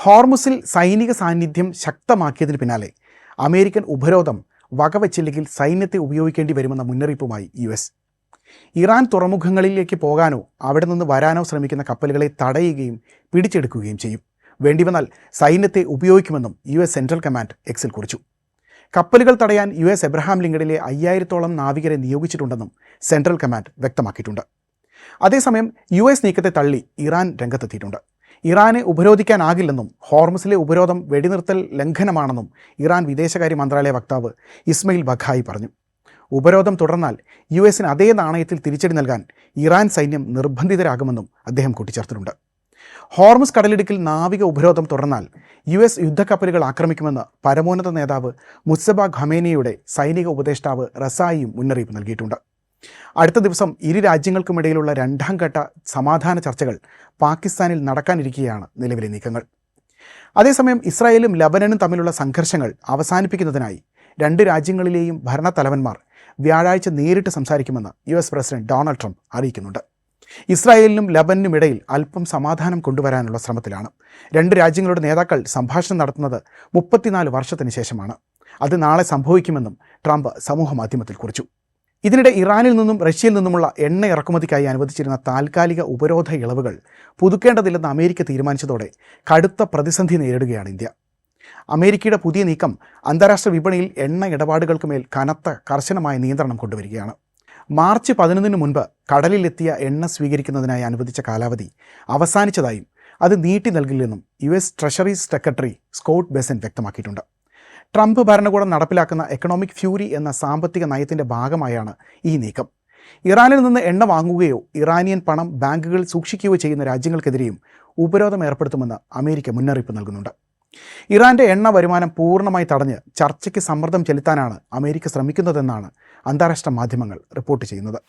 ഹോർമുസിൽ സൈനിക സാന്നിധ്യം ശക്തമാക്കിയതിന് പിന്നാലെ അമേരിക്കൻ ഉപരോധം വകവച്ചില്ലെങ്കിൽ സൈന്യത്തെ ഉപയോഗിക്കേണ്ടി വരുമെന്ന മുന്നറിയിപ്പുമായി US. ഇറാൻ തുറമുഖങ്ങളിലേക്ക് പോകാനോ അവിടെ നിന്ന് വരാനോ ശ്രമിക്കുന്ന കപ്പലുകളെ തടയുകയും പിടിച്ചെടുക്കുകയും ചെയ്യും. വേണ്ടിവന്നാൽ സൈന്യത്തെ ഉപയോഗിക്കുമെന്നും US സെൻട്രൽ കമാൻഡ് എക്സിൽ കുറിച്ചു. കപ്പലുകൾ തടയാൻ US എബ്രഹാം ലിങ്കണിലെ 5000-ഓളം നാവികരെ നിയോഗിച്ചിട്ടുണ്ടെന്നും സെൻട്രൽ കമാൻഡ് വ്യക്തമാക്കിയിട്ടുണ്ട്. അതേസമയം US നീക്കത്തെ തള്ളി ഇറാൻ രംഗത്തെത്തിയിട്ടുണ്ട്. ഇറാനെ ഉപരോധിക്കാനാകില്ലെന്നും ഹോർമുസിലെ ഉപരോധം വെടിനിർത്തൽ ലംഘനമാണെന്നും ഇറാൻ വിദേശകാര്യ മന്ത്രാലയ വക്താവ് ഇസ്മയിൽ ബഖായി പറഞ്ഞു. ഉപരോധം തുടർന്നാൽ US അതേ നാണയത്തിൽ തിരിച്ചടി നൽകാൻ ഇറാൻ സൈന്യം നിർബന്ധിതരാകുമെന്നും അദ്ദേഹം കൂട്ടിച്ചേർത്തിട്ടുണ്ട്. ഹോർമുസ് കടലിടുക്കിൽ നാവിക ഉപരോധം തുടർന്നാൽ US യുദ്ധക്കപ്പലുകൾ ആക്രമിക്കുമെന്ന് പരമോന്നത നേതാവ് മുസ്തഫ ഖമേനിയുടെ സൈനിക ഉപദേഷ്ടാവ് റസായിയും മുന്നറിയിപ്പ് നൽകിയിട്ടുണ്ട്. അടുത്ത ദിവസം ഇരു രാജ്യങ്ങൾക്കുമിടയിലുള്ള രണ്ടാം ഘട്ട സമാധാന ചർച്ചകൾ പാകിസ്ഥാനിൽ നടക്കാനിരിക്കുകയാണ് നിലവിലെ നീക്കങ്ങൾ. അതേസമയം ഇസ്രായേലും ലബനനും തമ്മിലുള്ള സംഘർഷങ്ങൾ അവസാനിപ്പിക്കുന്നതിനായി രണ്ട് രാജ്യങ്ങളിലെയും ഭരണത്തലവന്മാർ വ്യാഴാഴ്ച നേരിട്ട് സംസാരിക്കുമെന്ന് US പ്രസിഡന്റ് ഡൊണാൾഡ് ട്രംപ് അറിയിക്കുന്നുണ്ട്. ഇസ്രായേലിനും ലബനനും ഇടയിൽ അല്പം സമാധാനം കൊണ്ടുവരാനുള്ള ശ്രമത്തിലാണ്. രണ്ട് രാജ്യങ്ങളുടെ നേതാക്കൾ സംഭാഷണം നടത്തുന്നത് 34 വർഷത്തിന് ശേഷമാണ്. അത് നാളെ സംഭവിക്കുമെന്നും ട്രംപ് സമൂഹമാധ്യമത്തിൽ കുറിച്ചു. ഇതിനിടെ ഇറാനിൽ നിന്നും റഷ്യയിൽ നിന്നുമുള്ള എണ്ണ ഇറക്കുമതിക്കായി അനുവദിച്ചിരുന്ന താൽക്കാലിക ഉപരോധ ഇളവുകൾ പുതുക്കേണ്ടതില്ലെന്ന് അമേരിക്ക തീരുമാനിച്ചതോടെ കടുത്ത പ്രതിസന്ധി നേരിടുകയാണ് ഇന്ത്യ. അമേരിക്കയുടെ പുതിയ നീക്കം അന്താരാഷ്ട്ര വിപണിയിൽ എണ്ണ ഇടപാടുകൾക്ക് മേൽ കർശനമായ നിയന്ത്രണം കൊണ്ടുവരികയാണ്. മാർച്ച് 11 മുൻപ് കടലിലെത്തിയ എണ്ണ സ്വീകരിക്കുന്നതിനായി അനുവദിച്ച കാലാവധി അവസാനിച്ചതായും അത് നീട്ടി നൽകില്ലെന്നും US treasury secretary Scott Bessent വ്യക്തമാക്കിയിട്ടുണ്ട്. ട്രംപ് ഭരണകൂടം നടപ്പിലാക്കുന്ന എക്കണോമിക് ഫ്യൂരി എന്ന സാമ്പത്തിക നയത്തിൻ്റെ ഭാഗമായാണ് ഈ നീക്കം. ഇറാനിൽ നിന്ന് എണ്ണ വാങ്ങുകയോ ഇറാനിയൻ പണം ബാങ്കുകളിൽ സൂക്ഷിക്കുകയോ ചെയ്യുന്ന രാജ്യങ്ങൾക്കെതിരെയും ഉപരോധം ഏർപ്പെടുത്തുമെന്ന് അമേരിക്ക മുന്നറിയിപ്പ് നൽകുന്നുണ്ട്. ഇറാൻ്റെ എണ്ണ വരുമാനം പൂർണ്ണമായി തടഞ്ഞ് ചർച്ചയ്ക്ക് സമ്മർദ്ദം ചെലുത്താനാണ് അമേരിക്ക ശ്രമിക്കുന്നതെന്നാണ് അന്താരാഷ്ട്ര മാധ്യമങ്ങൾ റിപ്പോർട്ട് ചെയ്യുന്നത്.